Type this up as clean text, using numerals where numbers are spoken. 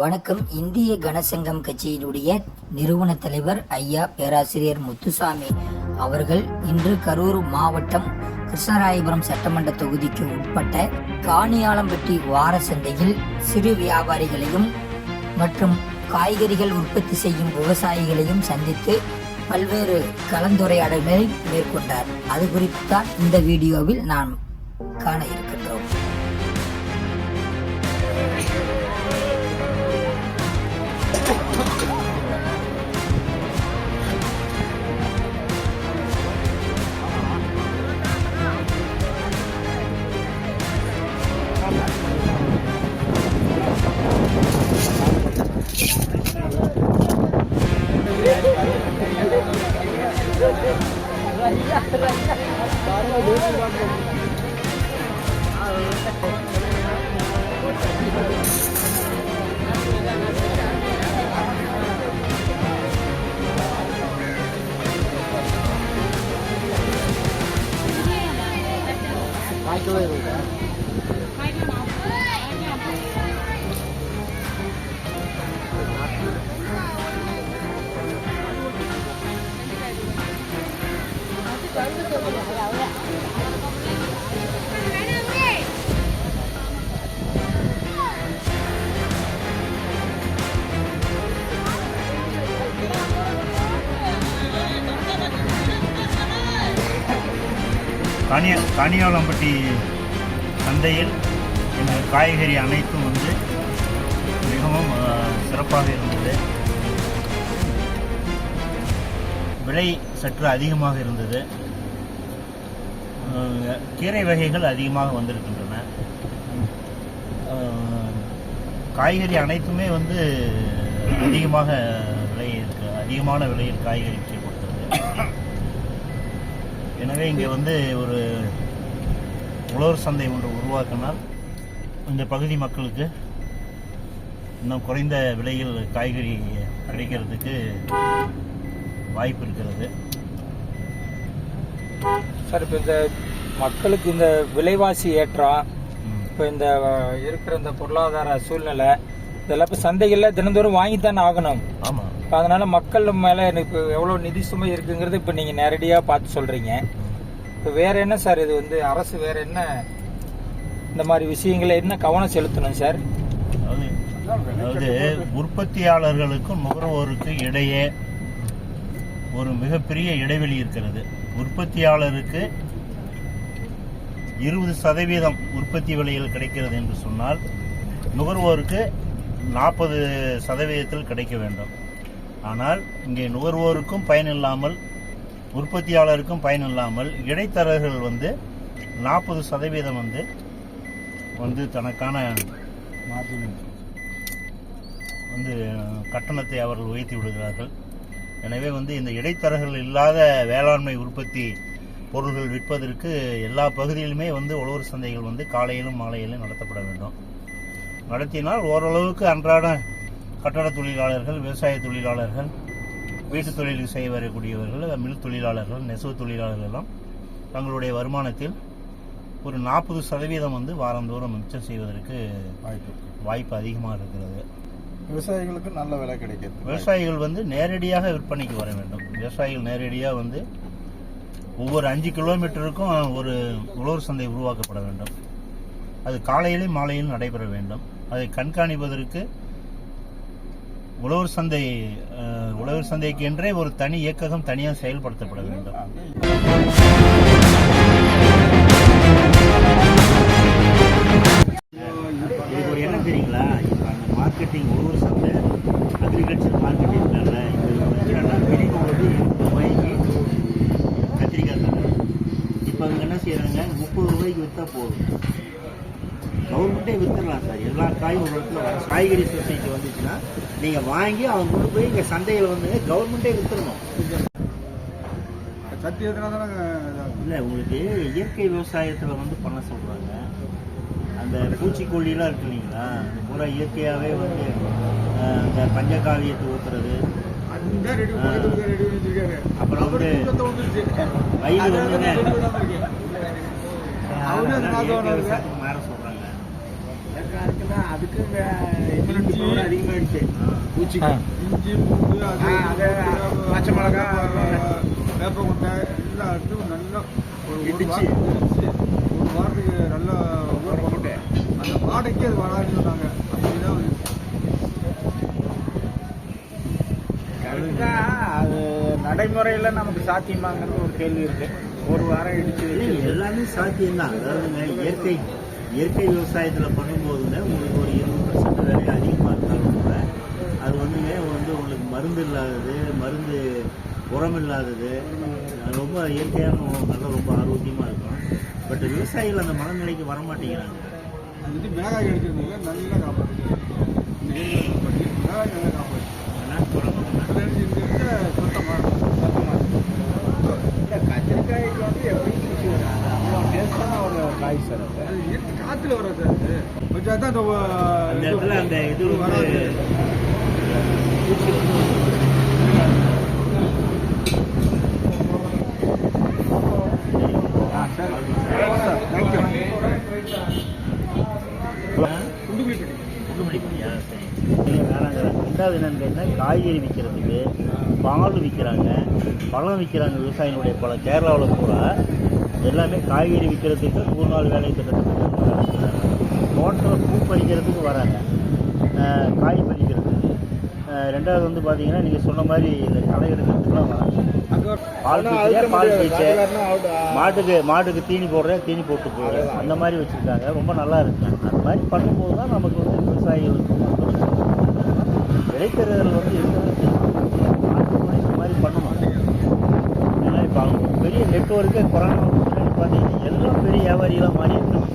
வணக்கம். இந்திய கனசங்கம் கட்சியினுடைய நிறுவன தலைவர் ஐயா பேராசிரியர் முத்துசாமி அவர்கள் இன்று கரூர் மாவட்டம் கிருஷ்ணராயபுரம் சட்டமன்ற தொகுதிக்கு உட்பட்ட காணியாளம்பட்டி வார சந்தையில் சிறு வியாபாரிகளையும் மற்றும் காய்கறிகள் உற்பத்தி செய்யும் விவசாயிகளையும் சந்தித்து பல்வேறு கலந்துரையாடல்களை மேற்கொண்டார். அது குறித்து தான் இந்த வீடியோவில் நாம் காண இருக்கின்றோம். காணியாளம்பட்டி சந்தையில் இந்த காய்கறி அனைத்தும் மிகவும் சிறப்பாக இருந்தது. விலை சற்று அதிகமாக இருந்தது. கீரை வகைகள் அதிகமாக வந்திருக்கின்றன. காய்கறி அனைத்துமே அதிகமான விலையில் காய்கறி விற்கப்படுகிறது. எனவே இங்கே ஒரு உழவர் சந்தை ஒன்று உருவாக்கினால் இந்த பகுதி மக்களுக்கு இன்னும் குறைந்த விலையில் காய்கறி கிடைக்கிறதுக்கு வாய்ப்பு இருக்கிறது. சார், இப்போ இந்த மக்களுக்கு இந்த விலைவாசி ஏற்றம், இப்போ இந்த இருக்கிற இந்த பொருளாதார சூழ்நிலை இதெல்லாம் இப்போ சந்தைகளில் தினந்தோறும் வாங்கித்தானே ஆகணும். ஆமாம். இப்போ அதனால் மக்கள் மேலே எனக்கு எவ்வளோ நிதி சுமை இருக்குங்கிறது இப்போ நீங்கள் நேரடியாக பார்த்து சொல்கிறீங்க. இப்போ வேறு என்ன சார், இது அரசு வேறு என்ன இந்த மாதிரி விஷயங்களை என்ன கவனம் செலுத்தணும் சார்? அதாவது உற்பத்தியாளர்களுக்கும் நுகர்வோருக்கு இடையே ஒரு மிகப்பெரிய இடைவெளி இருக்கிறது. உற்பத்தியாளருக்கு 20% உற்பத்தி விலையில் கிடைக்கிறது என்று சொன்னால் நுகர்வோருக்கு 40% கிடைக்க வேண்டும். ஆனால் இங்கே நுகர்வோருக்கும் பயனில்லாமல் உற்பத்தியாளருக்கும் பயனில்லாமல் இடைத்தரகர்கள் 40% தனக்கான கட்டணத்தை அவர்கள் உயர்த்தி விடுகிறார்கள். எனவே இந்த இடைத்தரகர்கள் இல்லாத வேளாண்மை உற்பத்தி பொருள்கள் விற்பதற்கு எல்லா பகுதியிலுமே உழவர் சந்தைகள் காலையிலும் மாலையிலும் நடத்தப்பட வேண்டும். நடத்தினால் ஓரளவுக்கு அன்றாட கட்டட தொழிலாளர்கள், விவசாய தொழிலாளர்கள், வீட்டு தொழில் செய்ய வரக்கூடியவர்கள், மில் தொழிலாளர்கள், நெசவு தொழிலாளர்கள் எல்லாம் தங்களுடைய வருமானத்தில் ஒரு 40% வாரந்தோறும் மிச்சம் செய்வதற்கு வாய்ப்பு அதிகமாக இருக்கிறது. விவசாயிகளுக்கு நல்ல விலை கிடைக்கிறது. விவசாயிகள் நேரடியாக விற்பனைக்கு வர வேண்டும். விவசாயிகள் நேரடியாக ஒவ்வொரு 5 கிலோமீட்டருக்கும் ஒரு உழவர் சந்தை உருவாக்கப்பட வேண்டும். அது காலையிலும் மாலையிலும் நடைபெற வேண்டும். அதை கண்காணிப்பதற்கு உழவர் சந்தைக்கு என்றே ஒரு தனி இயக்ககம் தனியாக செயல்படுத்தப்பட வேண்டும். இதுக்கு ஒரு என்ன தெரியுங்களா, இப்போ அந்த மார்க்கெட்டிங் உழவர் சந்தை அக்ரிகல்ச்சர் மார்க்கெட்டிங் மினிமம் 20 ரூபாய்க்கு கத்திரிக்காய் தராங்க. இப்போ அவங்க என்ன செய்யறாங்க, 30 ரூபாய்க்கு விற்றா போதும். கவர்மெண்ட்டே விற்றுடலாம் சார். எல்லா காயும் ஒரு இடத்துல காய்கறி சொசைட்டி வந்துச்சுன்னா நீங்கள் வாங்கி அவங்க கொண்டு போய் இங்கே சந்தையில் கவர்மெண்ட்டே விற்றுடணும். இல்லை, உங்களுக்கு இயற்கை விவசாயத்தில் பண்ண சொல்கிறாங்க. அந்த பூச்சிக்கொல்லிலாம் இருக்கு இல்லைங்களா, அந்த பூரா இயற்கையாகவே அந்த பஞ்சகாவியத்தை ஊற்றுறது, அப்புறம் வயது மாற சொல்கிறாங்க. அதுக்கு இம்யூனிட்டி பவர் அதிகமாகிடுச்சு பூச்சிக்கு. இஞ்சி பூண்டு அது பச்சை மிளகா வேப்பமுட்டை எல்லாத்தையும் நல்லா ஒரு இடிச்சு. வாரத்துக்கு நல்லா ஊற போட்டு அந்த வாடைக்கு அது வராதுன்னு சொன்னாங்க. அப்படிதான் கரெக்டாக அது நடைமுறையில் நமக்கு சாத்தியமாங்கிறது ஒரு கேள்வி இருக்கு. ஒரு வாரம் இடிச்சு வச்சு எல்லாமே சாத்தியம்தான். அதாவது இயற்கை விவசாயத்தில் பண்ணும்போதுங்க உங்களுக்கு ஒரு 20% விலை அதிகமாக இருந்தாலும் கூட அது வந்துங்க உங்களுக்கு மருந்து இல்லாதது, மருந்து உரம் இல்லாதது, ரொம்ப இயற்கையான உணவு, நல்லா ரொம்ப ஆரோக்கியமாக இருக்கும். பட் விவசாயிகள் அந்த மனநிலைக்கு வர மாட்டேங்கிறாங்க. அது வந்து மேகாய் எடுக்கிறதுல நல்லா காப்பாற்று. மேகாய் நல்லா காப்பாற்று. கத்திரிக்காய்க்கு வந்து எப்படி பூச்சி வராது, அவ்வளோ டேஸ்டான ஒரு காய் சார். அது காற்றுல வராது. அது வச்சா தான் அந்த இடத்துல அந்த இது வராது. பூச்சி வந்து சார் தேங்க்யூ. ரெண்டாவது என்னன்னு கேட்டால் காய்கறி விற்கிறதுக்கு, பால் விற்கிறாங்க, பழம் விற்கிறாங்க. விவசாயினுடைய பழம் கேரளாவில் பூரா எல்லாமே காய்கறி விற்கிறதுக்கு 100 நாள் வேலை திட்டத்துக்கு, தோட்டத்தில் பூ பறிக்கிறதுக்கு வராங்க, காய் பறிக்கிறதுக்கு. ரெண்டாவது வந்து பார்த்தீங்கன்னா நீங்கள் சொன்ன மாதிரி இந்த களை எடுக்கிறதுக்குலாம் வராங்க. பால் பீச்சியா, பால் பீச்சு, மாட்டுக்கு தீனி தீனி போட்டு போடுற அந்த மாதிரி வச்சுருக்காங்க. ரொம்ப நல்லா இருக்குங்க. அந்த மாதிரி பண்ணும்போது தான் நமக்கு வந்து விவசாயிகளுக்கு இடைத்தரகர்கள் வந்து இருக்கிறது இந்த மாதிரி பண்ணணும். ஏன்னா இப்போ அவங்க பெரிய நெட்வொர்க்கு கொரோனா பார்த்தீங்கன்னா எல்லாம் பெரிய வியாபாரிகளாக மாறி இருக்காங்க.